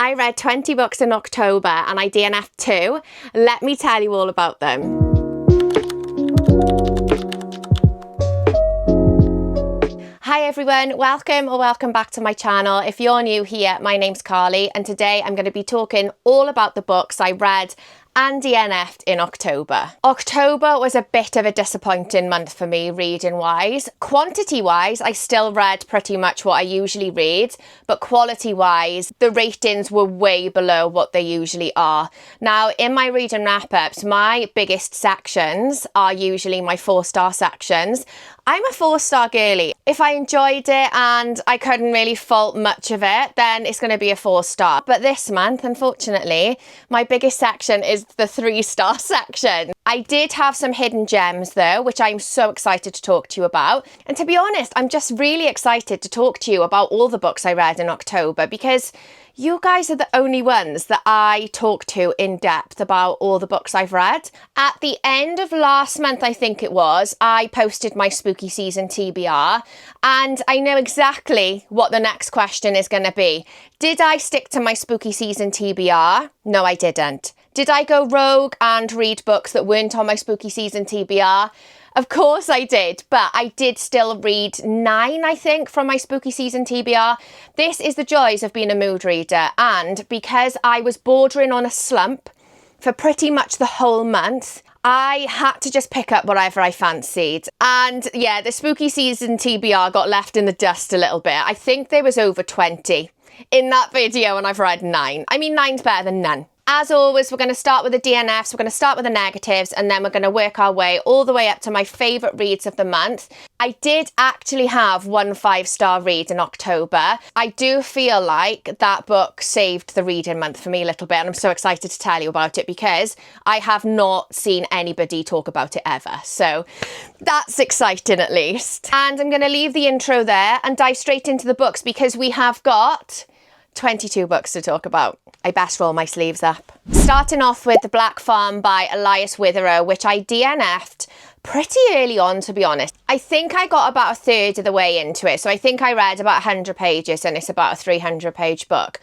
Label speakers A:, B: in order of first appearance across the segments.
A: I read 20 books in October and I DNF'd 2. Let me tell you all about them. Hi everyone, welcome back to my channel. If you're new here, my name's Carly and today I'm going to be talking all about the books I read and DNF'd in October. October was a bit of a disappointing month for me reading wise. Quantity wise, I still read pretty much what I usually read, but quality wise, the ratings were way below what they usually are. Now, in my reading wrap-ups, my biggest sections are usually my 4-star sections. I'm a 4-star girly. If I enjoyed it and I couldn't really fault much of it, then it's going to be a 4-star. But this month, unfortunately, my biggest section is the 3-star section. I did have some hidden gems though, which I'm so excited to talk to you about. And to be honest, I'm just really excited to talk to you about all the books I read in October because you guys are the only ones that I talk to in depth about all the books I've read. At the end of last month, I think it was, I posted my spooky season TBR and I know exactly what the next question is going to be. Did I stick to my spooky season TBR? No, I didn't. Did I go rogue and read books that weren't on my spooky season TBR? Of course I did, but I did still read 9, I think, from my spooky season TBR. This is the joys of being a mood reader, and because I was bordering on a slump for pretty much the whole month, I had to just pick up whatever I fancied. And yeah, the spooky season TBR got left in the dust a little bit. I think there was over 20 in that video and I've read 9. I mean, 9's better than none. As always, we're going to start with the DNFs, we're going to start with the negatives, and then we're going to work our way all the way up to my favourite reads of the month. I did actually have 1 5-star read in October. I do feel like that book saved the reading month for me a little bit, and I'm so excited to tell you about it because I have not seen anybody talk about it ever. So that's exciting at least. And I'm going to leave the intro there and dive straight into the books because we have got 22 books to talk about. I best roll my sleeves up. Starting off with The Black Farm by Elias Witherow, which I DNF'd pretty early on, to be honest. I think I got about a third of the way into it. So I think I read about 100 pages and it's about a 300-page book.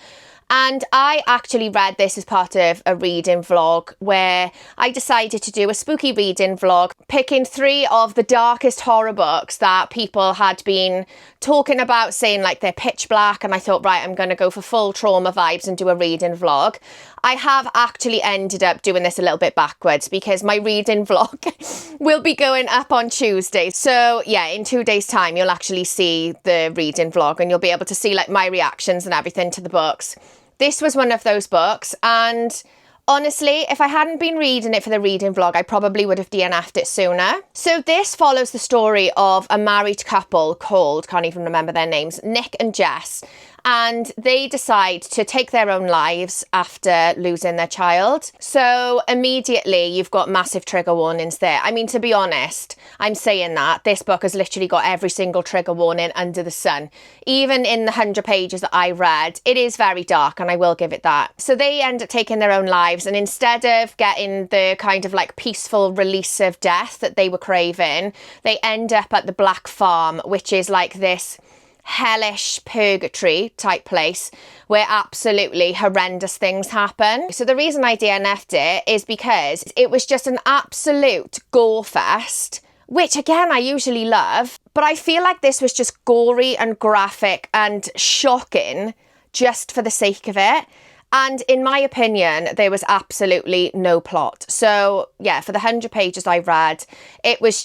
A: And I actually read this as part of a reading vlog where I decided to do a spooky reading vlog, picking 3 of the darkest horror books that people had been talking about, saying like they're pitch black. And I thought, right, I'm going to go for full trauma vibes and do a reading vlog. I have actually ended up doing this a little bit backwards because my reading vlog will be going up on Tuesday. So yeah, in 2 days time, you'll actually see the reading vlog and you'll be able to see like my reactions and everything to the books. This was one of those books, and honestly, if I hadn't been reading it for the reading vlog, I probably would have DNF'd it sooner. So this follows the story of a married couple called, can't even remember their names, Nick and Jess. And they decide to take their own lives after losing their child. So immediately you've got massive trigger warnings there. I mean, to be honest, I'm saying that this book has literally got every single trigger warning under the sun. Even in the 100 pages that I read, it is very dark and I will give it that. So they end up taking their own lives, and instead of getting the kind of like peaceful release of death that they were craving, they end up at the Black Farm, which is like this hellish purgatory type place where absolutely horrendous things happen. So the reason I DNF'd it is because it was just an absolute gore fest, which again I usually love, but I feel like this was just gory and graphic and shocking just for the sake of it. And in my opinion, there was absolutely no plot. So yeah, for the 100 pages I read, it was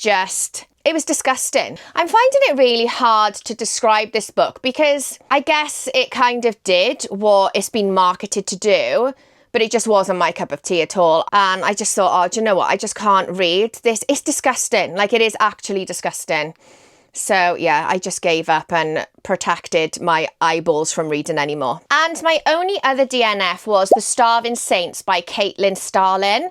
A: disgusting. I'm finding it really hard to describe this book because I guess it kind of did what it's been marketed to do, but it just wasn't my cup of tea at all. And I just thought, oh, do you know what? I just can't read this. It's disgusting. Like, it is actually disgusting. So yeah, I just gave up and protected my eyeballs from reading anymore. And my only other DNF was The Starving Saints by Caitlin Starling.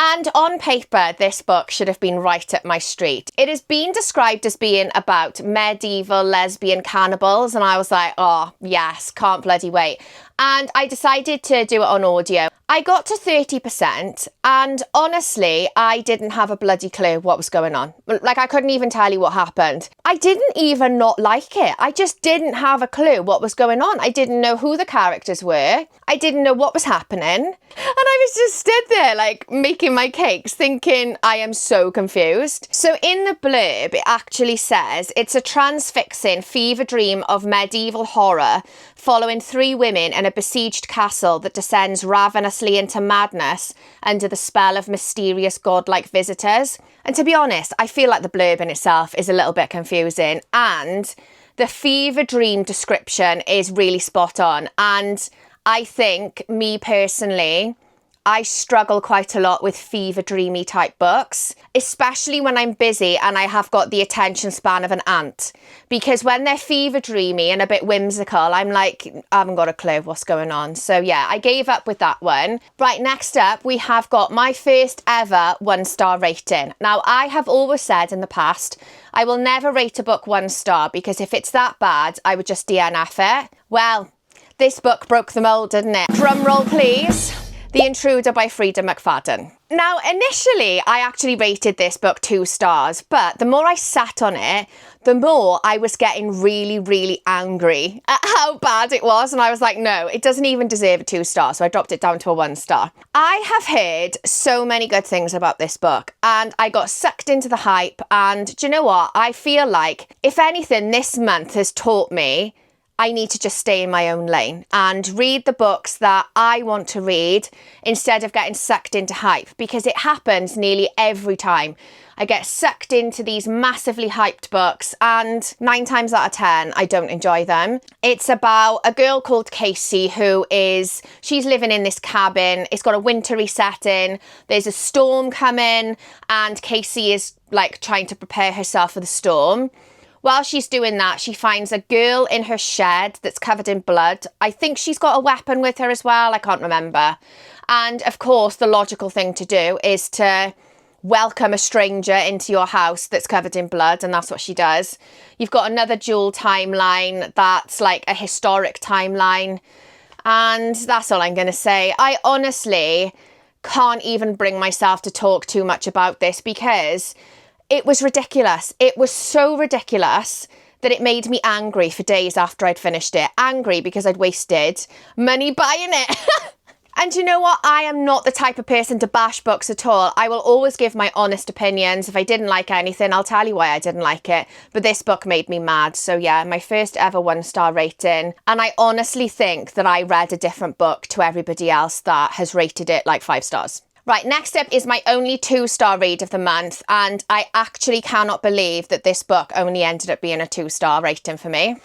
A: And on paper, this book should have been right up my street. It has been described as being about medieval lesbian cannibals, and I was like, oh yes, can't bloody wait. and I decided to do it on audio. I got to 30% and honestly, I didn't have a bloody clue what was going on. Like, I couldn't even tell you what happened. I didn't even not like it. I just didn't have a clue what was going on. I didn't know who the characters were. I didn't know what was happening. And I was just stood there like making my cakes thinking I am so confused. So in the blurb, it actually says it's a transfixing fever dream of medieval horror following 3 women in a besieged castle that descends ravenously into madness under the spell of mysterious godlike visitors. And to be honest, I feel like the blurb in itself is a little bit confusing, and the fever dream description is really spot on. And I think, me personally, I struggle quite a lot with fever dreamy type books, especially when I'm busy and I have got the attention span of an ant. Because when they're fever dreamy and a bit whimsical, I'm like, I haven't got a clue what's going on. So yeah, I gave up with that one. Right, next up, we have got my first ever 1-star rating. Now, I have always said in the past, I will never rate a book 1 star because if it's that bad, I would just DNF it. Well, this book broke the mold, didn't it? Drum roll, please. The Intruder by Freida McFadden. Now, initially, I actually rated this book 2 stars, but the more I sat on it, the more I was getting really, really angry at how bad it was. And I was like, no, it doesn't even deserve a 2 star. So I dropped it down to a 1 star. I have heard so many good things about this book and I got sucked into the hype. And do you know what? I feel like, if anything, this month has taught me I need to just stay in my own lane and read the books that I want to read instead of getting sucked into hype, because it happens nearly every time. I get sucked into these massively hyped books and 9 times out of 10, I don't enjoy them. It's about a girl called Casey she's living in this cabin. It's got a wintry setting. There's a storm coming and Casey is like trying to prepare herself for the storm. While she's doing that, she finds a girl in her shed that's covered in blood. I think she's got a weapon with her as well. I can't remember. And of course, the logical thing to do is to welcome a stranger into your house that's covered in blood. And that's what she does. You've got another dual timeline that's like a historic timeline. And that's all I'm going to say. I honestly can't even bring myself to talk too much about this because it was ridiculous. It was so ridiculous that it made me angry for days after I'd finished it. Angry because I'd wasted money buying it. And you know what? I am not the type of person to bash books at all. I will always give my honest opinions. If I didn't like anything, I'll tell you why I didn't like it. But this book made me mad. So yeah, my first ever 1-star rating. And I honestly think that I read a different book to everybody else that has rated it like 5 stars. Right, next up is my only 2-star read of the month, and I actually cannot believe that this book only ended up being a 2-star rating for me.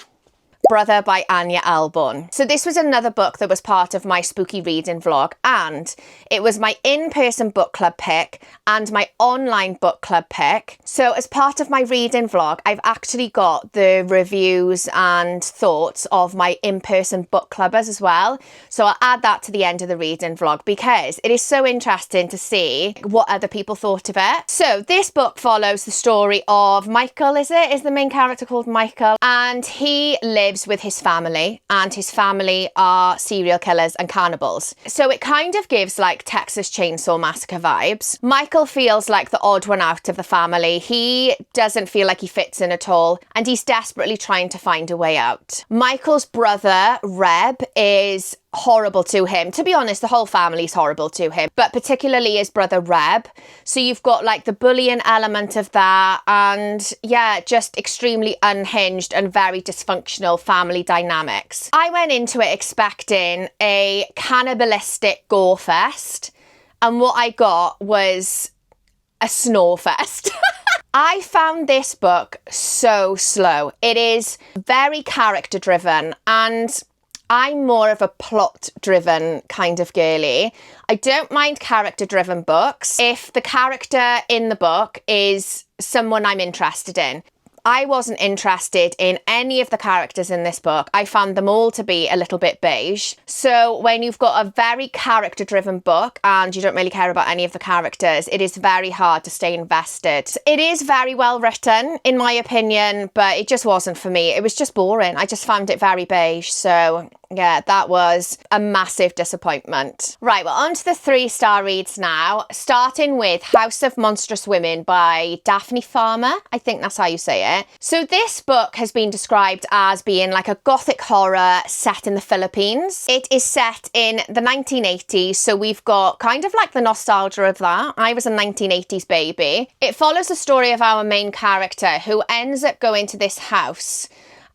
A: Brother by Ania Ahlborn. So this was another book that was part of my spooky reading vlog, and it was my in-person book club pick and my online book club pick. So as part of my reading vlog, I've actually got the reviews and thoughts of my in-person book clubbers as well. So I'll add that to the end of the reading vlog because it is so interesting to see what other people thought of it. So this book follows the story of Michael, is the main character called Michael, and he lives with his family, and his family are serial killers and cannibals. So it kind of gives like Texas Chainsaw Massacre vibes. Michael feels like the odd one out of the family. He doesn't feel like he fits in at all, and he's desperately trying to find a way out. Michael's brother, Reb, is horrible to him. To be honest, the whole family's horrible to him, but particularly his brother Reb. So you've got like the bullying element of that, and yeah, just extremely unhinged and very dysfunctional family dynamics. I went into it expecting a cannibalistic gore fest, and what I got was a snore fest. I found this book so slow. It is very character driven, and I'm more of a plot-driven kind of girly. I don't mind character-driven books if the character in the book is someone I'm interested in. I wasn't interested in any of the characters in this book. I found them all to be a little bit beige. So when you've got a very character-driven book and you don't really care about any of the characters, it is very hard to stay invested. It is very well written, in my opinion, but it just wasn't for me. It was just boring. I just found it very beige. So yeah, that was a massive disappointment. Right, well, on to the 3-star reads now, starting with House of Monstrous Women by Daphne Fama. I think that's how you say it. So this book has been described as being like a gothic horror set in the Philippines. It is set in the 1980s, so we've got kind of like the nostalgia of that. I was a 1980s baby. It follows the story of our main character who ends up going to this house.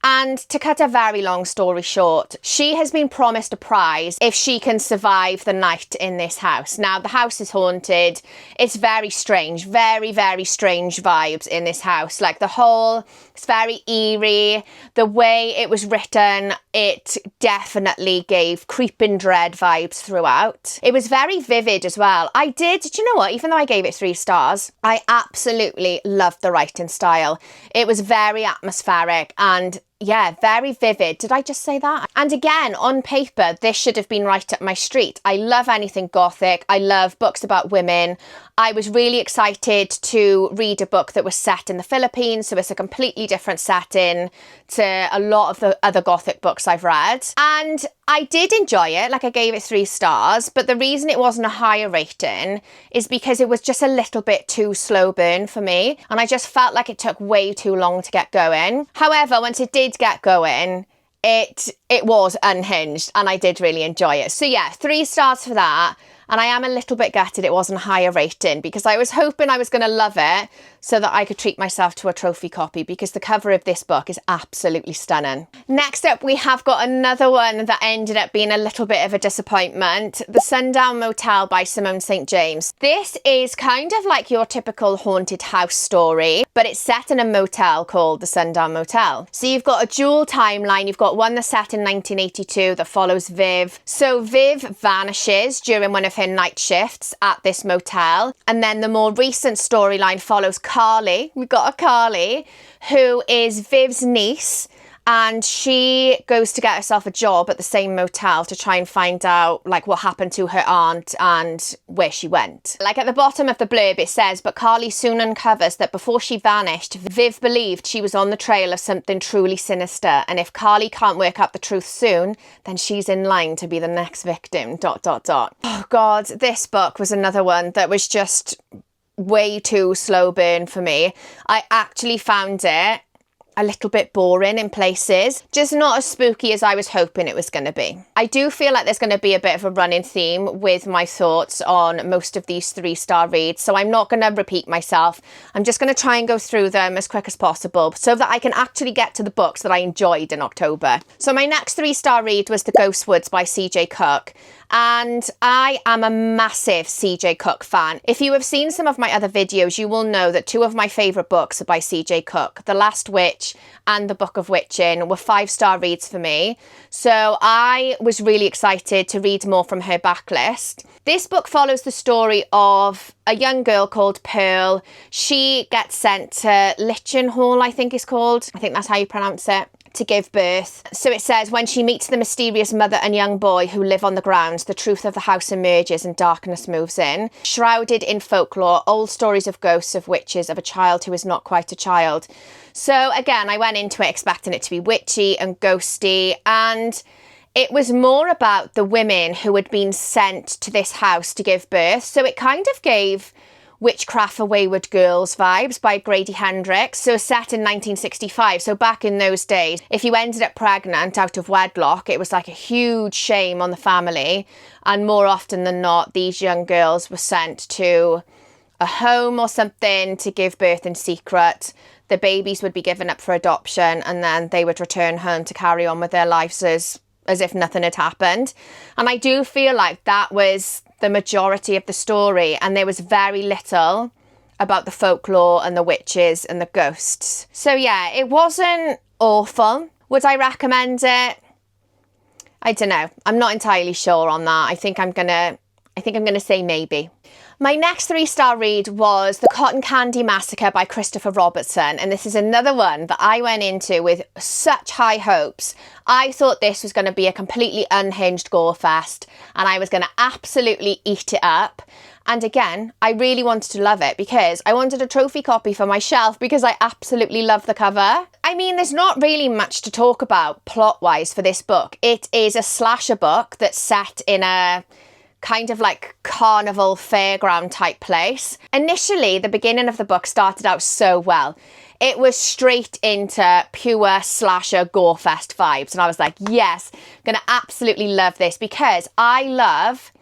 A: And to cut a very long story short, she has been promised a prize if she can survive the night in this house. Now, the house is haunted. It's very strange, very, very strange vibes in this house. Like it's very eerie. The way it was written, it definitely gave creeping dread vibes throughout. It was very vivid as well. Do you know what? Even though I gave it 3 stars, I absolutely loved the writing style. It was very atmospheric and yeah, very vivid. Did I just say that? And again, on paper, this should have been right up my street. I love anything gothic. I love books about women. I was really excited to read a book that was set in the Philippines, so it's a completely different setting to a lot of the other gothic books I've read. And I did enjoy it, like I gave it 3 stars, but the reason it wasn't a higher rating is because it was just a little bit too slow burn for me, and I just felt like it took way too long to get going. However, once it did get going, it was unhinged and I did really enjoy it. So yeah, 3 stars for that. And I am a little bit gutted it wasn't a higher rating because I was hoping I was going to love it so that I could treat myself to a trophy copy because the cover of this book is absolutely stunning. Next up, we have got another one that ended up being a little bit of a disappointment. The Sundown Motel by Simone St. James. This is kind of like your typical haunted house story, but it's set in a motel called the Sundown Motel. So you've got a dual timeline. You've got one that's set in 1982 that follows Viv. So Viv vanishes during one of her night shifts at this motel. And then the more recent storyline follows Carly. We've got a Carly who is Viv's niece, and she goes to get herself a job at the same motel to try and find out like what happened to her aunt and where she went. Like at the bottom of the blurb it says, but Carly soon uncovers that before she vanished, Viv believed she was on the trail of something truly sinister, and if Carly can't work out the truth soon, then she's in line to be the next victim, ... Oh God, this book was another one that was just way too slow burn for me. I actually found it a little bit boring in places, just not as spooky as I was hoping it was going to be. I do feel like there's going to be a bit of a running theme with my thoughts on most of these 3-star reads, so I'm not going to repeat myself. I'm just going to try and go through them as quick as possible so that I can actually get to the books that I enjoyed in October. So my next 3-star read was The Ghost Woods by CJ Cooke. And I am a massive CJ Cooke fan. If you have seen some of my other videos, you will know that 2 of my favourite books are by CJ Cooke. The Last Witch and The Book of Witching were 5-star reads for me. So I was really excited to read more from her backlist. This book follows the story of a young girl called Pearl. She gets sent to Lichen Hall, I think it's called. I think that's how you pronounce it, to give birth. So it says, when she meets the mysterious mother and young boy who live on the grounds, the truth of the house emerges and darkness moves in. Shrouded in folklore, old stories of ghosts, of witches, of a child who is not quite a child. So again, I went into it expecting it to be witchy and ghosty, and it was more about the women who had been sent to this house to give birth. So it kind of gave Witchcraft for Wayward Girls vibes by Grady Hendrix. So set in 1965. So back in those days, if you ended up pregnant out of wedlock, it was like a huge shame on the family. And more often than not, these young girls were sent to a home or something to give birth in secret. The babies would be given up for adoption and then they would return home to carry on with their lives as if nothing had happened. And I do feel like that was the majority of the story, and there was very little about the folklore and the witches and the ghosts. So yeah, it wasn't awful. Would I recommend it? I don't know. I'm not entirely sure on that. I think I'm gonna I think I'm going to say maybe. My next 3-star read was The Cotton Candy Massacre by Christopher Robertson, and this is another one that I went into with such high hopes. I thought this was going to be a completely unhinged gore fest, and I was going to absolutely eat it up. And again, I really wanted to love it because I wanted a trophy copy for my shelf because I absolutely love the cover. I mean, there's not really much to talk about plot-wise for this book. It is a slasher book that's set in a kind of like carnival fairground type place. Initially, the beginning of the book started out so well. It was straight into pure slasher gore fest vibes. And I was like, yes, I'm going to absolutely love this because I love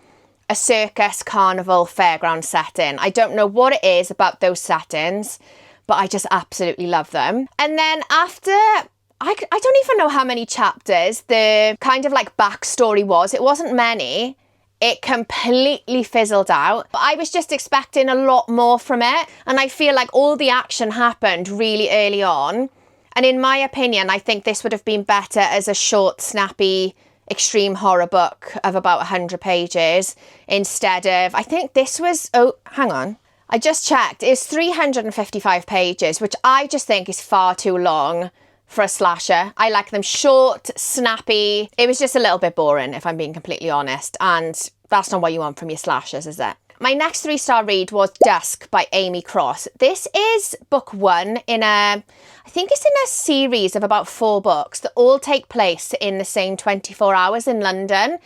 A: a circus, carnival, fairground setting. I don't know what it is about those settings, but I just absolutely love them. And then after, I don't even know how many chapters the kind of like backstory was. It wasn't many. It completely fizzled out. But I was just expecting a lot more from it. And I feel like all the action happened really early on. And in my opinion, I think this would have been better as a short, snappy, extreme horror book of about 100 pages instead of, I think this was, oh, hang on. I just checked. It's 355 pages, which I just think is far too long for a slasher. I like them short, snappy. It was just a little bit boring, if I'm being completely honest. And that's not what you want from your slashers, is it? My next 3-star read was Dusk by Amy Cross. This is book 1 in I think it's in a series of about 4 books that all take place in the same 24 hours in London.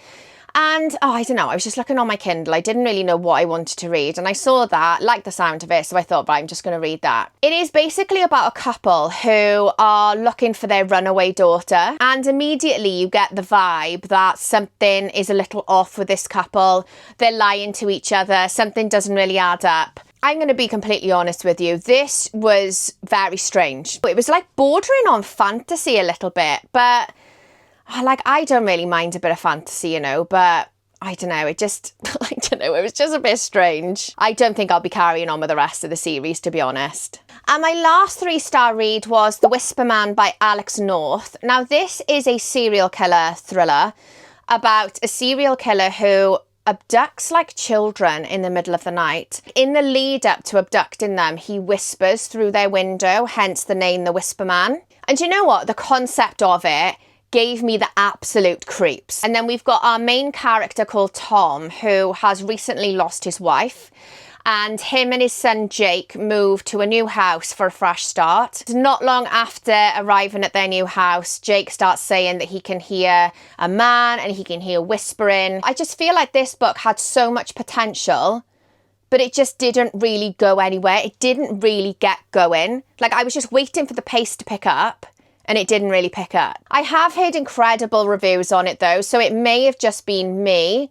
A: And, I don't know, I was just looking on my Kindle. I didn't really know what I wanted to read. And I saw that, liked the sound of it, so I thought, right, I'm just going to read that. It is basically about a couple who are looking for their runaway daughter. And immediately you get the vibe that something is a little off with this couple. They're lying to each other. Something doesn't really add up. I'm going to be completely honest with you. This was very strange. It was like bordering on fantasy a little bit, but I don't really mind a bit of fantasy, you know, but I don't know, it just, it was just a bit strange. I don't think I'll be carrying on with the rest of the series, to be honest. And my last 3-star read was The Whisper Man by Alex North. Now, this is a serial killer thriller about a serial killer who abducts like children in the middle of the night. In the lead up to abducting them, he whispers through their window, hence the name The Whisper Man. And you know what? The concept of it gave me the absolute creeps. And then we've got our main character called Tom, who has recently lost his wife. And him and his son Jake moved to a new house for a fresh start. Not long after arriving at their new house, Jake starts saying that he can hear a man and he can hear whispering. I just feel like this book had so much potential, but it just didn't really go anywhere. It didn't really get going. Like, I was just waiting for the pace to pick up, and it didn't really pick up. I have heard incredible reviews on it though, so it may have just been me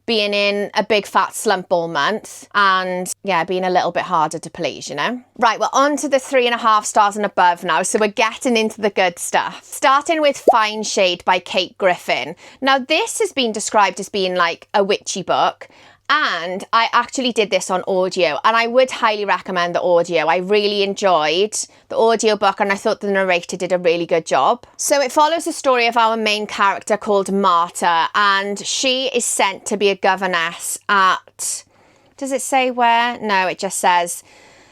A: being in a big fat slump all month and yeah, being a little bit harder to please, you know? Right, we're on to the 3.5 stars and above now, so we're getting into the good stuff. Starting with Fyneshade by Kate Griffin. Now, this has been described as being like a witchy book, and I actually did this on audio, and I would highly recommend the audio. I really enjoyed the audiobook, and I thought the narrator did a really good job. So it follows the story of our main character called Marta, and she is sent to be a governess at, does it say where? No, it just says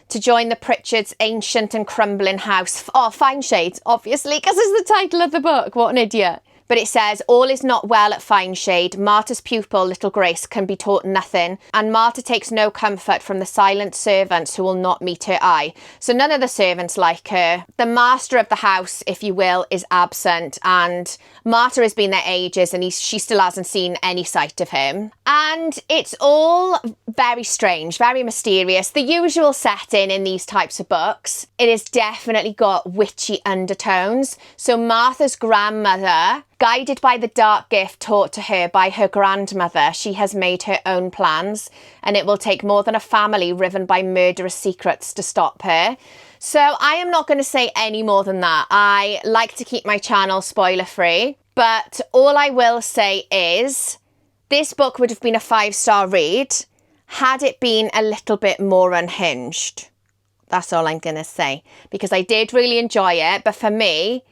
A: to join the Pritchards' ancient and crumbling house. Oh, Fyneshade, obviously, because it's the title of the book. What an idiot. But it says, all is not well at Fyneshade. Marta's pupil, little Grace, can be taught nothing, and Marta takes no comfort from the silent servants who will not meet her eye. So none of the servants like her. The master of the house, if you will, is absent, and Marta has been there ages, and she still hasn't seen any sight of him. And it's all very strange, very mysterious. The usual setting in these types of books. It has definitely got witchy undertones. So Martha's grandmother, guided by the dark gift taught to her by her grandmother, she has made her own plans, and it will take more than a family riven by murderous secrets to stop her. So I am not going to say any more than that. I like to keep my channel spoiler free, but all I will say is this book would have been a 5-star read had it been a little bit more unhinged. That's all I'm going to say, because I did really enjoy it, but for me,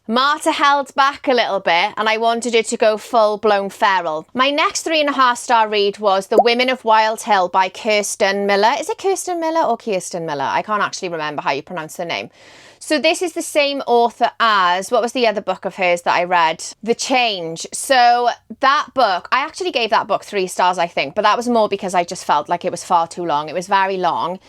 A: Marta held back a little bit and I wanted her to go full-blown feral. My next 3.5-star read was The Women of Wild Hill by Kirsten Miller. Is it Kirsten Miller or Kirsten Miller? I can't actually remember how you pronounce the name. So this is the same author as, what was the other book of hers that I read? The Change. So that book, I actually gave that book 3 stars, I think, but that was more because I just felt like it was far too long. It was very long.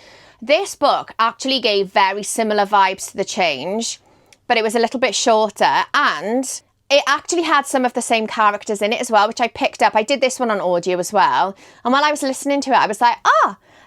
A: This book actually gave very similar vibes to The Change, but it was a little bit shorter, and it actually had some of the same characters in it as well, which I picked up. I did this one on audio as well. And while I was listening to it, I was like,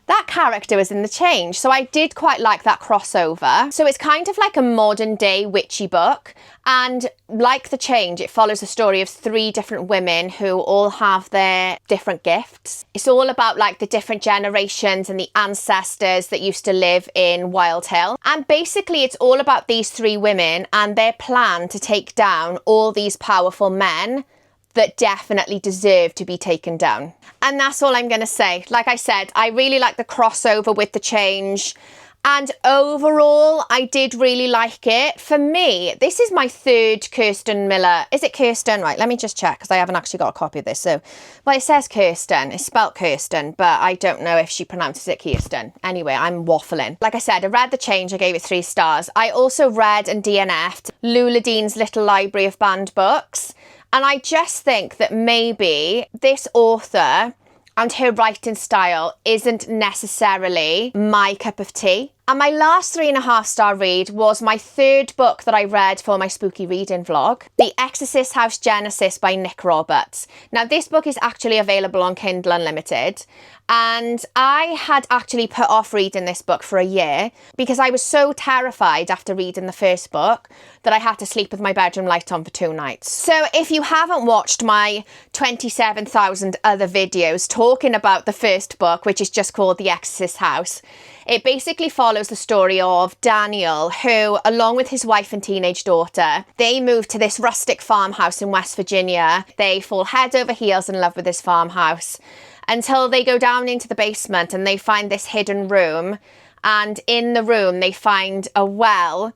A: that character was in The Change. So I did quite like that crossover. So it's kind of like a modern day witchy book. And like The Change, it follows the story of 3 different women who all have their different gifts. It's all about like the different generations and the ancestors that used to live in Wild Hill. And basically it's all about these 3 women and their plan to take down all these powerful men that definitely deserve to be taken down. And that's all I'm going to say. Like I said, I really like the crossover with The Change. And overall, I did really like it. For me, this is my 3rd Kirsten Miller. Is it Kirsten? Right, let me just check because I haven't actually got a copy of this. So, well, it says Kirsten. It's spelt Kirsten, but I don't know if she pronounces it Kirsten. Anyway, I'm waffling. Like I said, I read The Change. I gave it 3 stars. I also read and DNF'd Lula Dean's Little Library of Banned Books. And I just think that maybe this author and her writing style isn't necessarily my cup of tea. And my last 3.5-star read was my 3rd book that I read for my spooky reading vlog, The Exorcist House Genesis by Nick Roberts. Now, this book is actually available on Kindle Unlimited. And I had actually put off reading this book for a year because I was so terrified after reading the first book that I had to sleep with my bedroom light on for 2 nights. So if you haven't watched my 27,000 other videos talking about the first book, which is just called The Exorcist House, it basically follows the story of Daniel, who, along with his wife and teenage daughter, they move to this rustic farmhouse in West Virginia. They fall head over heels in love with this farmhouse until they go down into the basement and they find this hidden room. And in the room, they find a well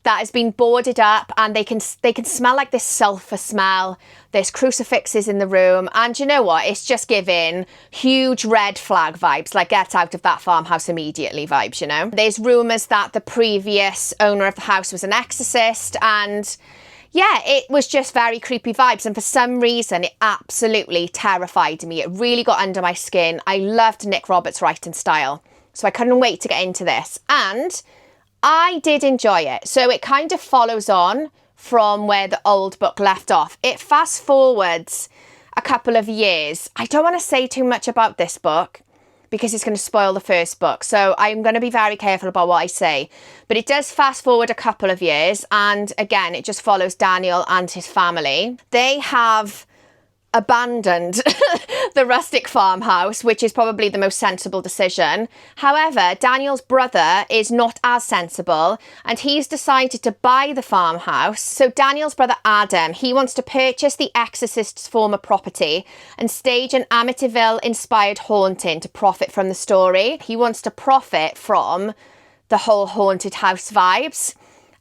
A: that has been boarded up, and they can smell like this sulphur smell. There's crucifixes in the room, and you know what? It's just giving huge red flag vibes, like get out of that farmhouse immediately vibes, you know? There's rumours that the previous owner of the house was an exorcist, and yeah, it was just very creepy vibes. And for some reason, it absolutely terrified me. It really got under my skin. I loved Nick Roberts' writing style, so I couldn't wait to get into this. And I did enjoy it. So it kind of follows on from where the old book left off. It fast forwards a couple of years. I don't want to say too much about this book because it's going to spoil the first book. So I'm going to be very careful about what I say. But it does fast forward a couple of years. And again, it just follows Daniel and his family. They have abandoned the rustic farmhouse, which is probably the most sensible decision. However, Daniel's brother is not as sensible, and he's decided to buy the farmhouse. So Daniel's brother Adam, he wants to purchase the exorcist's former property and stage an Amityville-inspired haunting to profit from the story. He wants to profit from the whole haunted house vibes.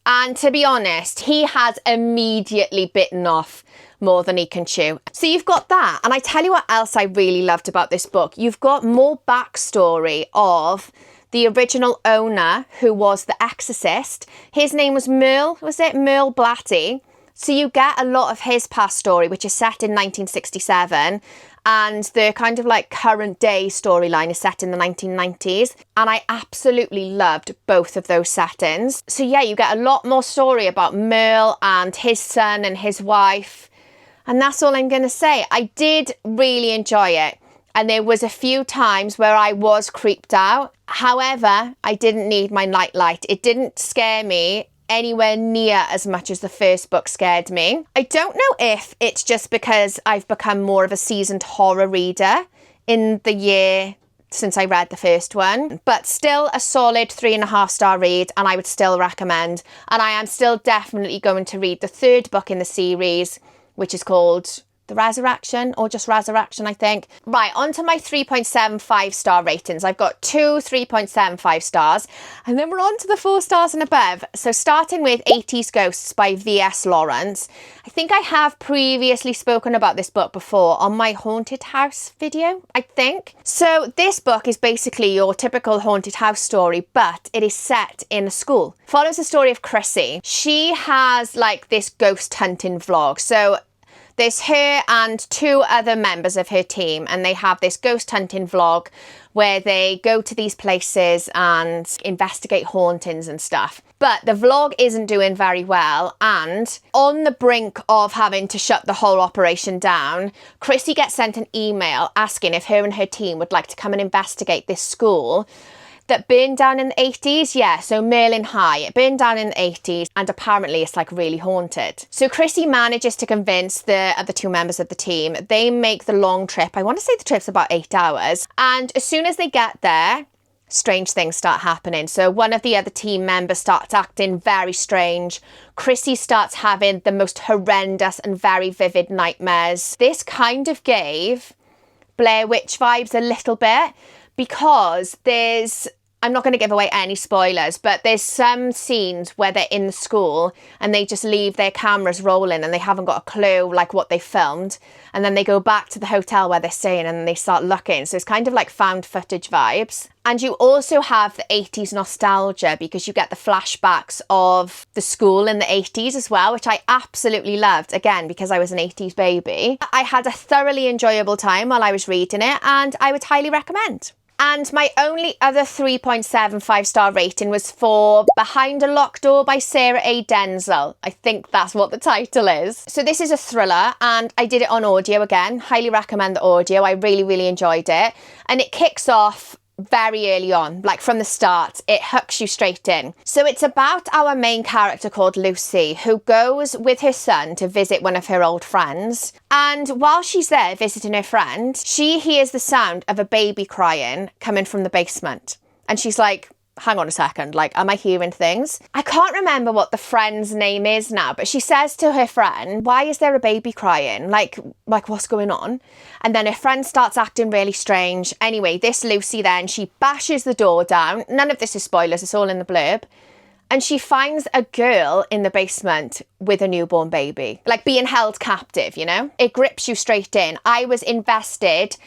A: And to be honest, he has immediately bitten off more than he can chew. So you've got that. And I tell you what else I really loved about this book. You've got more backstory of the original owner, who was the exorcist. His name was Merle Blatty? So you get a lot of his past story, which is set in 1967. And the kind of like current day storyline is set in the 1990s. And I absolutely loved both of those settings. So yeah, you get a lot more story about Merle and his son and his wife. And that's all I'm going to say. I did really enjoy it. And there was a few times where I was creeped out. However, I didn't need my nightlight. It didn't scare me anywhere near as much as the first book scared me. I don't know if it's just because I've become more of a seasoned horror reader in the year since I read the first one, but still a solid 3.5-star read, and I would still recommend. And I am still definitely going to read the 3rd book in the series, which is called The Resurrection, or just Resurrection, I think. Right, on to my 3.75 star ratings. I've got 2 3.75 stars, and then we're on to the 4 stars and above. So starting with 80s Ghosts by V.S. Lawrence. I think I have previously spoken about this book before on my haunted house video, I think. So this book is basically your typical haunted house story, but it is set in a school. Follows the story of Chrissy. She has like this ghost hunting vlog. So there's her and 2 other members of her team, and they have this ghost hunting vlog where they go to these places and investigate hauntings and stuff. But the vlog isn't doing very well, and on the brink of having to shut the whole operation down, Chrissy gets sent an email asking if her and her team would like to come and investigate this school that burned down in the 80s. Yeah, so Merlin High. It burned down in the 80s, and apparently it's like really haunted. So Chrissy manages to convince the other 2 members of the team. They make the long trip. I want to say the trip's about 8 hours. And as soon as they get there, strange things start happening. So one of the other team members starts acting very strange. Chrissy starts having the most horrendous and very vivid nightmares. This kind of gave Blair Witch vibes a little bit, because I'm not going to give away any spoilers, but there's some scenes where they're in the school and they just leave their cameras rolling and they haven't got a clue like what they filmed. And then they go back to the hotel where they're staying and they start looking. So it's kind of like found footage vibes. And you also have the 80s nostalgia, because you get the flashbacks of the school in the 80s as well, which I absolutely loved, again, because I was an 80s baby. I had a thoroughly enjoyable time while I was reading it, and I would highly recommend. And my only other 3.75 star rating was for Behind a Locked Door by Sarah A. Denzel. I think that's what the title is. So this is a thriller, and I did it on audio again. Highly recommend the audio. I really, really enjoyed it. And it kicks off very early on, like from the start. It hooks you straight in. So it's about our main character called Lucy, who goes with her son to visit one of her old friends. And while she's there visiting her friend, she hears the sound of a baby crying coming from the basement. And she's like, hang on a second, like, am I hearing things? I can't remember what the friend's name is now, but she says to her friend, why is there a baby crying? Like what's going on? And then her friend starts acting really strange. Anyway, this Lucy then, she bashes the door down. None of this is spoilers, it's all in the blurb. And she finds a girl in the basement with a newborn baby, like being held captive, you know? It grips you straight in. I was invested.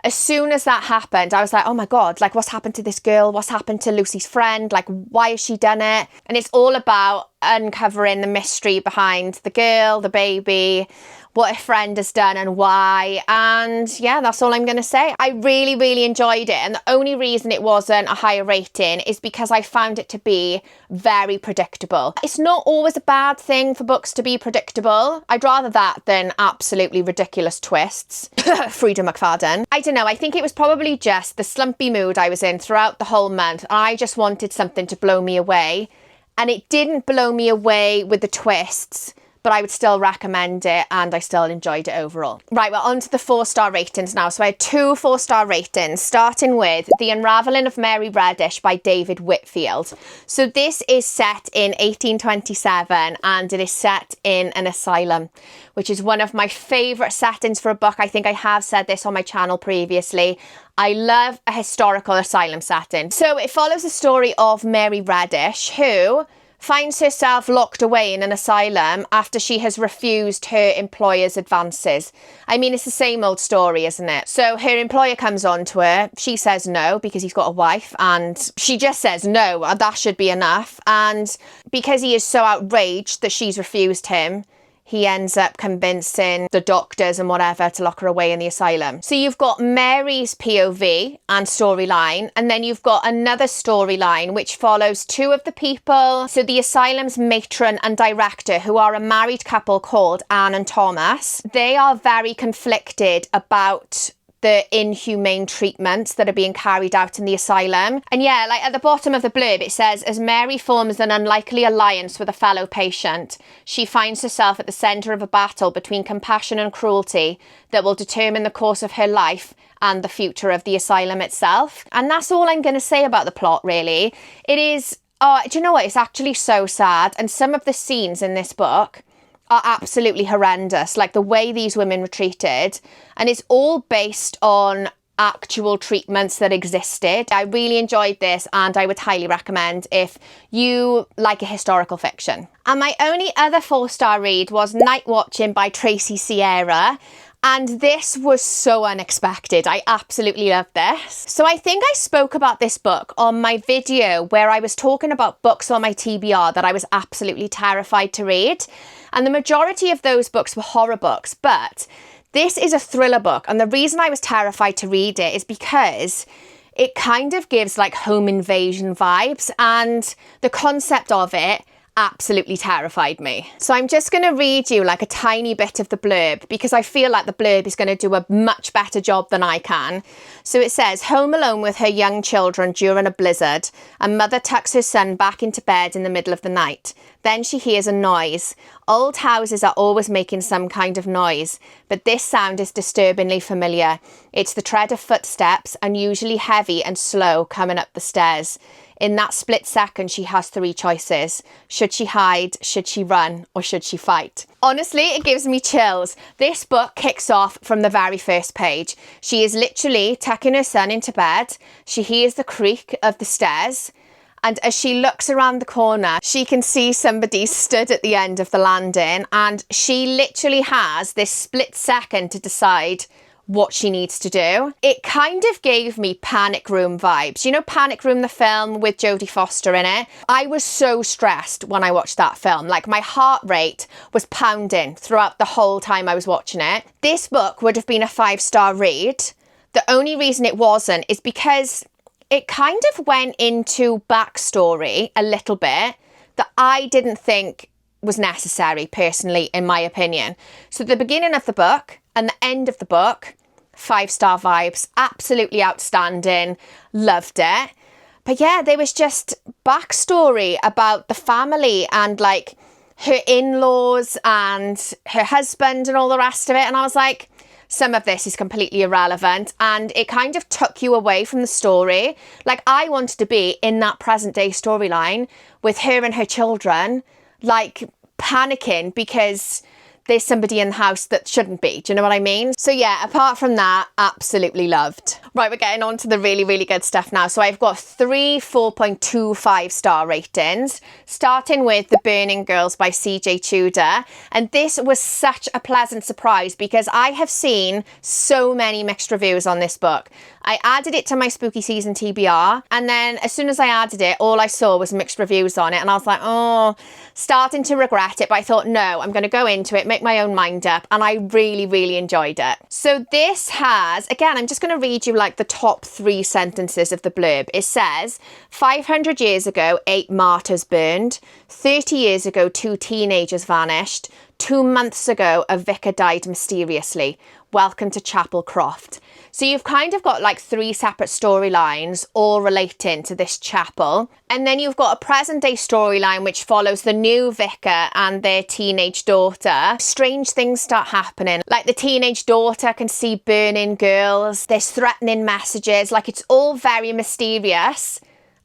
A: As soon as that happened, I was like, oh my God, like what's happened to this girl? What's happened to Lucy's friend? Like, why has she done it? And it's all about uncovering the mystery behind the girl, the baby, what her friend has done and why. And yeah, that's all I'm going to say. I really, really enjoyed it. And the only reason it wasn't a higher rating is because I found it to be very predictable. It's not always a bad thing for books to be predictable. I'd rather that than absolutely ridiculous twists. Freida McFadden. I don't know. I think it was probably just the slumpy mood I was in throughout the whole month. I just wanted something to blow me away. And it didn't blow me away with the twists, but I would still recommend it, and I still enjoyed it overall. Right, we're on to the 4-star ratings now. So I had 2 4-star ratings, starting with The Unravelling of Mary Reddish by David Whitfield. So this is set in 1827, and it is set in an asylum, which is one of my favourite settings for a book. I think I have said this on my channel previously. I love a historical asylum setting. So it follows the story of Mary Reddish, who finds herself locked away in an asylum after she has refused her employer's advances. I mean, it's the same old story, isn't it? So her employer comes on to her. She says no because he's got a wife, and she just says no, that should be enough. And because he is so outraged that she's refused him, he ends up convincing the doctors and whatever to lock her away in the asylum. So you've got Mary's POV and storyline, and then you've got another storyline which follows 2 of the people. So the asylum's matron and director, who are a married couple called Anne and Thomas. They are very conflicted about the inhumane treatments that are being carried out in the asylum. And yeah, like at the bottom of the blurb, it says, as Mary forms an unlikely alliance with a fellow patient, she finds herself at the centre of a battle between compassion and cruelty that will determine the course of her life and the future of the asylum itself. And that's all I'm going to say about the plot, really. It is, do you know what? It's actually so sad. And some of the scenes in this book are absolutely horrendous. Like the way these women were treated, and it's all based on actual treatments that existed. I really enjoyed this, and I would highly recommend if you like a historical fiction. And my only other 4-star read was Night Watching by Tracy Sierra. And this was so unexpected. I absolutely loved this. So I think I spoke about this book on my video where I was talking about books on my TBR that I was absolutely terrified to read. And the majority of those books were horror books, but this is a thriller book. And the reason I was terrified to read it is because it kind of gives like home invasion vibes, and the concept of it absolutely terrified me. So I'm just going to read you like a tiny bit of the blurb because I feel like the blurb is going to do a much better job than I can. So it says, home alone with her young children during a blizzard, a mother tucks her son back into bed in the middle of the night. Then she hears a noise. Old houses are always making some kind of noise, but this sound is disturbingly familiar. It's the tread of footsteps, unusually heavy and slow, coming up the stairs. In that split second, she has 3 choices. Should she hide, should she run, or should she fight? Honestly, it gives me chills. This book kicks off from the very first page. She is literally tucking her son into bed. She hears the creak of the stairs. And as she looks around the corner, she can see somebody stood at the end of the landing. And she literally has this split second to decide what she needs to do. It kind of gave me Panic Room vibes. You know Panic Room, the film with Jodie Foster in it? I was so stressed when I watched that film. Like my heart rate was pounding throughout the whole time I was watching it. This book would have been a 5-star read. The only reason it wasn't is because it kind of went into backstory a little bit that I didn't think was necessary, personally, in my opinion. So the beginning of the book and the end of the book, 5-star vibes, absolutely outstanding, loved it. But yeah, there was just backstory about the family and like her in-laws and her husband and all the rest of it. And I was like, some of this is completely irrelevant, and it kind of took you away from the story. Like I wanted to be in that present day storyline with her and her children, like panicking because there's somebody in the house that shouldn't be. Do you know what I mean? So yeah, apart from that, absolutely loved. Right, we're getting on to the really, really good stuff now. So I've got 3 4.25-star ratings, starting with The Burning Girls by CJ Tudor. And this was such a pleasant surprise because I have seen so many mixed reviews on this book. I added it to my spooky season TBR, and then as soon as I added it, all I saw was mixed reviews on it, and I was like, oh, starting to regret it. But I thought, no, I'm going to go into it, make my own mind up, and I really, really enjoyed it. So this has, again, I'm just going to read you like the top 3 sentences of the blurb. It says, 500 years ago, 8 martyrs burned. 30 years ago, 2 teenagers vanished. 2 months ago, a vicar died mysteriously. Welcome to Chapel Croft. So you've kind of got like 3 separate storylines all relating to this chapel. And then you've got a present day storyline which follows the new vicar and their teenage daughter. Strange things start happening. Like the teenage daughter can see burning girls. There's threatening messages. Like it's all very mysterious.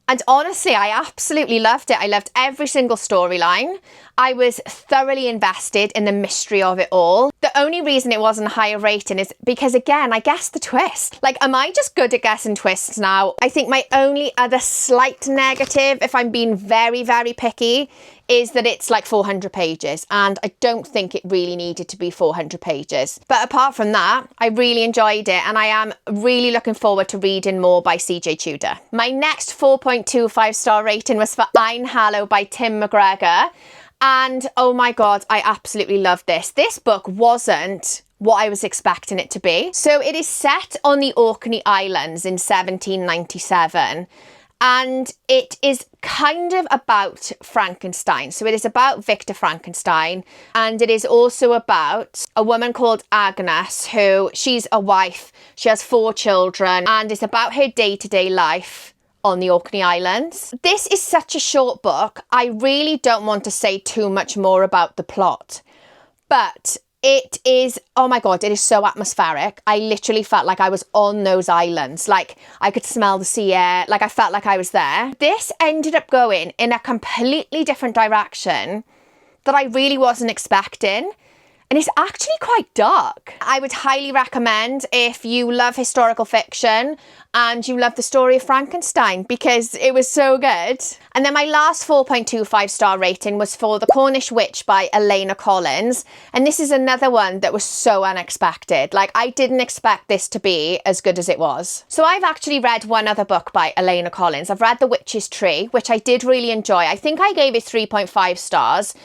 A: And honestly, I absolutely loved it. I loved every single storyline. I was thoroughly invested in the mystery of it all. The only reason it wasn't a higher rating is because, again, I guessed the twist. Like, am I just good at guessing twists now? I think my only other slight negative, if I'm being very, very picky, is that it's like 400 pages, and I don't think it really needed to be 400 pages. But apart from that, I really enjoyed it, and I am really looking forward to reading more by CJ Tudor. My next 4.25-star rating was for Ein Hallow by Tim McGregor, and oh my god, I absolutely loved this. This book wasn't what I was expecting it to be. So it is set on the Orkney Islands in 1797. And it is kind of about Frankenstein. So it is about Victor Frankenstein. And it is also about a woman called Agnes, who she's a wife. She has 4 children. And it's about her day-to-day life on the Orkney Islands. This is such a short book. I really don't want to say too much more about the plot. But it is, oh my god, it is so atmospheric. I literally felt like I was on those islands. Like, I could smell the sea air. Like, I felt like I was there. This ended up going in a completely different direction that I really wasn't expecting. And it's actually quite dark. I would highly recommend if you love historical fiction and you love the story of Frankenstein, because it was so good. And then my last 4.25 star rating was for The Cornish Witch by Elena Collins. And this is another one that was so unexpected. Like, I didn't expect this to be as good as it was. So I've actually read one other book by Elena Collins. I've read The Witch's Tree, which I did really enjoy. I think I gave it 3.5 stars.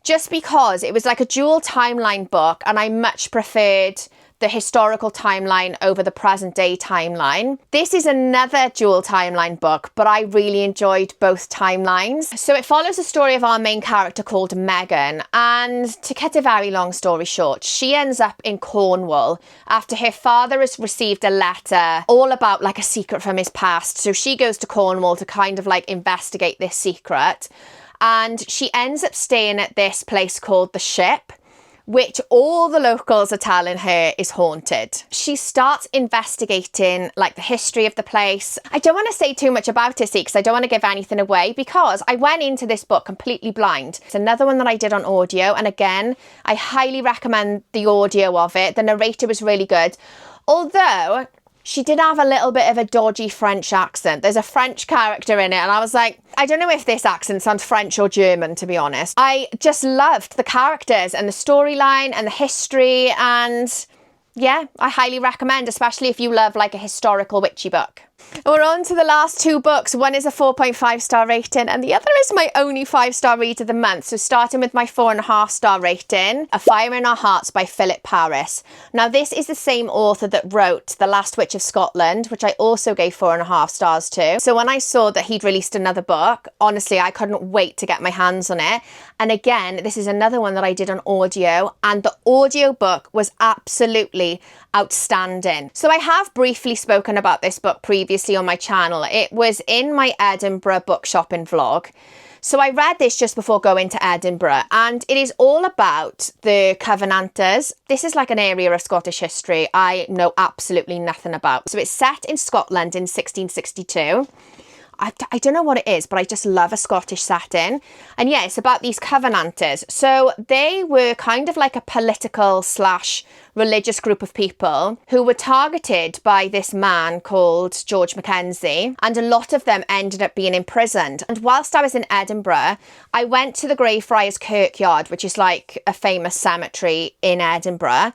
A: Just because it was like a dual timeline book and I much preferred the historical timeline over the present day timeline. This is another dual timeline book, but I really enjoyed both timelines. So it follows the story of our main character called Megan, and to cut a very long story short, she ends up in Cornwall after her father has received a letter all about like a secret from his past. So she goes to Cornwall to kind of like investigate this secret. And she ends up staying at this place called The Ship, which all the locals are telling her is haunted. She starts investigating like the history of the place. I don't want to say too much about it, because I don't want to give anything away, because I went into this book completely blind. It's another one that I did on audio. And again, I highly recommend the audio of it. The narrator was really good. Although she did have a little bit of a dodgy French accent. There's a French character in it, and I was like, I don't know if this accent sounds French or German, to be honest. I just loved the characters and the storyline and the history, and yeah, I highly recommend, especially if you love like a historical witchy book. We're on to the last two books. One is a 4.5 star rating and the other is my only 5-star read of the month. So starting with my 4.5 star rating, A Fire in Our Hearts by Philip Paris. Now this is the same author that wrote The Last Witch of Scotland, which I also gave 4.5 stars to. So when I saw that he'd released another book, honestly, I couldn't wait to get my hands on it. And again, this is another one that I did on audio, and the audio book was absolutely outstanding. So I have briefly spoken about this book previously on my channel. It was in my Edinburgh book shopping vlog. So I read this just before going to Edinburgh, and it is all about the Covenanters. This is like an area of Scottish history I know absolutely nothing about. So it's set in Scotland in 1662. I don't know what it is, but I just love a Scottish setting. And yeah, it's about these Covenanters. So they were kind of like a political / religious group of people who were targeted by this man called George Mackenzie. And a lot of them ended up being imprisoned. And whilst I was in Edinburgh, I went to the Greyfriars Kirkyard, which is like a famous cemetery in Edinburgh.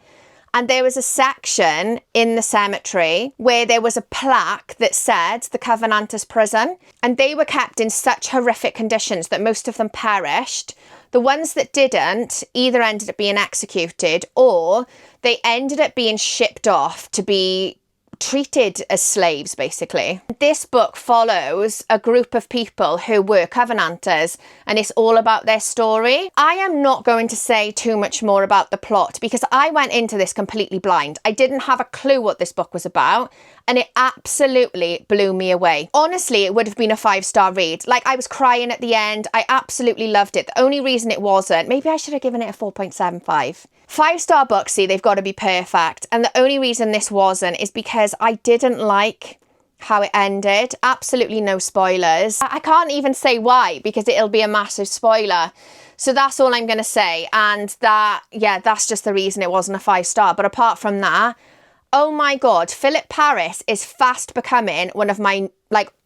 A: And there was a section in the cemetery where there was a plaque that said the Covenanters prison. And they were kept in such horrific conditions that most of them perished. The ones that didn't either ended up being executed or they ended up being shipped off to be treated as slaves, basically. This book follows a group of people who were Covenanters, and it's all about their story. I am not going to say too much more about the plot because I went into this completely blind. I didn't have a clue what this book was about, and it absolutely blew me away. Honestly, it would have been a 5-star read. Like, I was crying at the end. I absolutely loved it. The only reason it wasn't, maybe I should have given it a 4.75. 5-star books, see, they've got to be perfect. And the only reason this wasn't is because I didn't like how it ended. Absolutely no spoilers. I can't even say why because it'll be a massive spoiler. So that's all I'm going to say. And that's just the reason it wasn't a 5-star. But apart from that, oh my God, Philip Paris is fast becoming one of my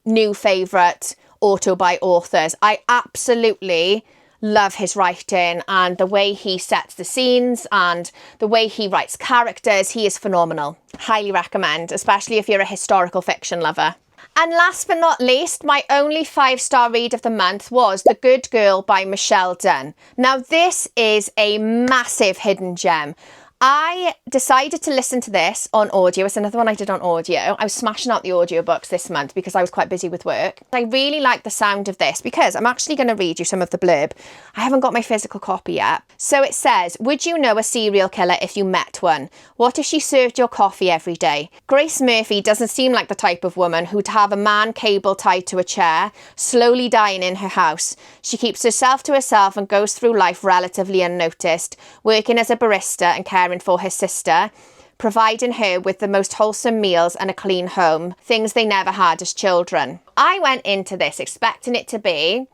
A: new favourite auto-buy authors. I absolutely love his writing and the way he sets the scenes and the way he writes characters. He is phenomenal. Highly recommend, especially if you're a historical fiction lover. And last but not least, my only 5-star read of the month was The Good Girl by Michelle Dunn. Now this is a massive hidden gem. I decided to listen to this on audio. It's another one I did on audio. I was smashing out the audiobooks this month because I was quite busy with work. I really like the sound of this because I'm actually going to read you some of the blurb. I haven't got my physical copy yet. So it says, would you know a serial killer if you met one? What if she served your coffee every day? Grace Murphy doesn't seem like the type of woman who'd have a man cable tied to a chair, slowly dying in her house. She keeps herself to herself and goes through life relatively unnoticed, working as a barista and caring for her sister, providing her with the most wholesome meals and a clean home, things they never had as children. I went into this expecting it to be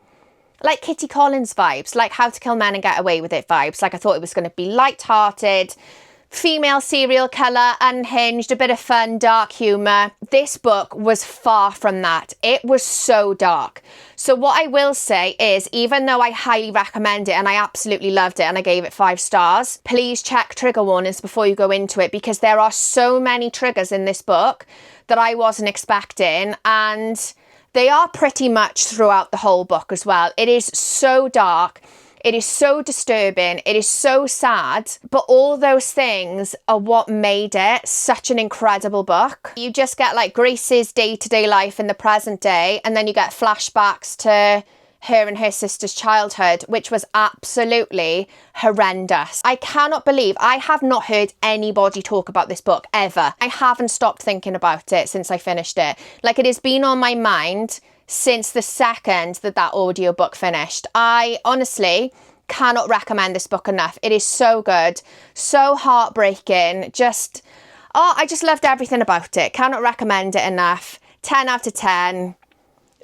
A: like Kitty Collins vibes, like How to Kill Men and Get Away with It vibes. Like I thought it was going to be light-hearted, female serial killer, unhinged, a bit of fun, dark humour. This book was far from that. It was so dark. So what I will say is, even though I highly recommend it and I absolutely loved it and I gave it 5 stars, please check trigger warnings before you go into it, because there are so many triggers in this book that I wasn't expecting, and they are pretty much throughout the whole book as well. It is so dark. It is so disturbing. It is so sad. But all those things are what made it such an incredible book. You just get like Grace's day-to-day life in the present day, and then you get flashbacks to her and her sister's childhood, which was absolutely horrendous. I cannot believe I have not heard anybody talk about this book ever. I haven't stopped thinking about it since I finished it. Like, it has been on my mind since the second that audiobook finished. I honestly cannot recommend this book enough. It is so good, so heartbreaking. I just loved everything about it. Cannot recommend it enough. 10 out of 10.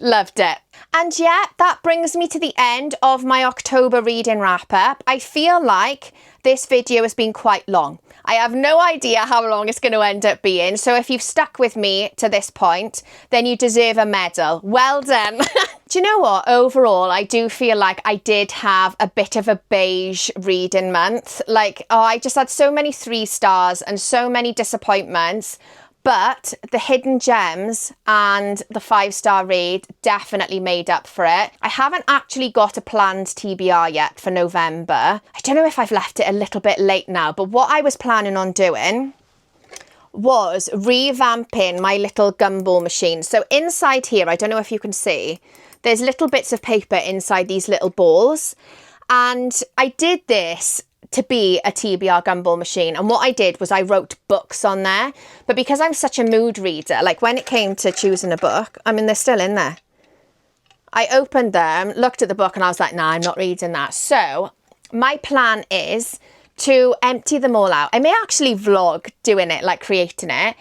A: Loved it. And yeah, that brings me to the end of my October reading wrap up. I feel like this video has been quite long. I have no idea how long it's going to end up being. So if you've stuck with me to this point, then you deserve a medal. Well done. Do you know what? Overall, I do feel like I did have a bit of a beige reading month. Like, I just had so many 3 stars and so many disappointments. But the hidden gems and the 5-star read definitely made up for it. I haven't actually got a planned TBR yet for November. I don't know if I've left it a little bit late now, but what I was planning on doing was revamping my little gumball machine. So inside here, I don't know if you can see, there's little bits of paper inside these little balls. And I did this to be a TBR gumball machine, and what I did was I wrote books on there. But because I'm such a mood reader, like when it came to choosing a book, I mean, they're still in there. I opened them, looked at the book, and I was like, nah, I'm not reading that. So my plan is to empty them all out. I may actually vlog doing it, like creating it,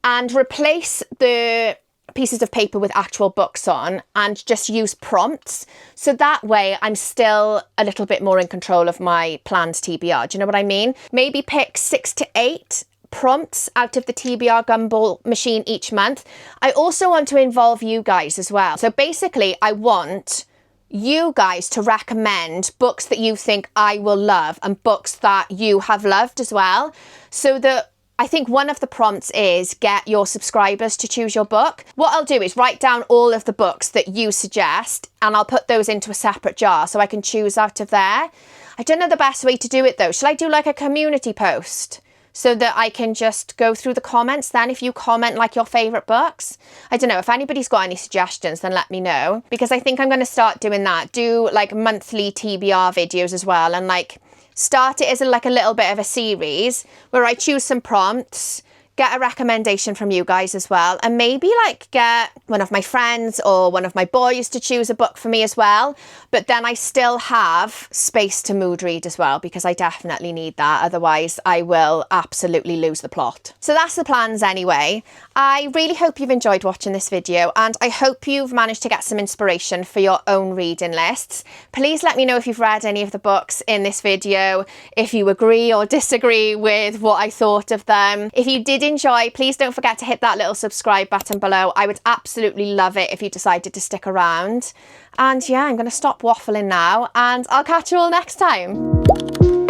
A: and replace the pieces of paper with actual books on and just use prompts. So that way I'm still a little bit more in control of my planned TBR. Do you know what I mean? Maybe pick 6 to 8 prompts out of the TBR gumball machine each month. I also want to involve you guys as well. So basically I want you guys to recommend books that you think I will love and books that you have loved as well. So that I think one of the prompts is get your subscribers to choose your book. What I'll do is write down all of the books that you suggest, and I'll put those into a separate jar so I can choose out of there. I don't know the best way to do it though. Shall I do like a community post so that I can just go through the comments then if you comment like your favourite books? I don't know. If anybody's got any suggestions, then let me know, because I think I'm going to start doing that. Do like monthly TBR videos as well, and like start it as like a little bit of a series where I choose some prompts, get a recommendation from you guys as well, and maybe like get one of my friends or one of my boys to choose a book for me as well. But then I still have space to mood read as well, because I definitely need that. Otherwise I will absolutely lose the plot. So that's the plans anyway. I really hope you've enjoyed watching this video, and I hope you've managed to get some inspiration for your own reading lists. Please let me know if you've read any of the books in this video, if you agree or disagree with what I thought of them. If you did enjoy, please don't forget to hit that little subscribe button below. I would absolutely love it if you decided to stick around. And yeah, I'm going to stop waffling now, and I'll catch you all next time.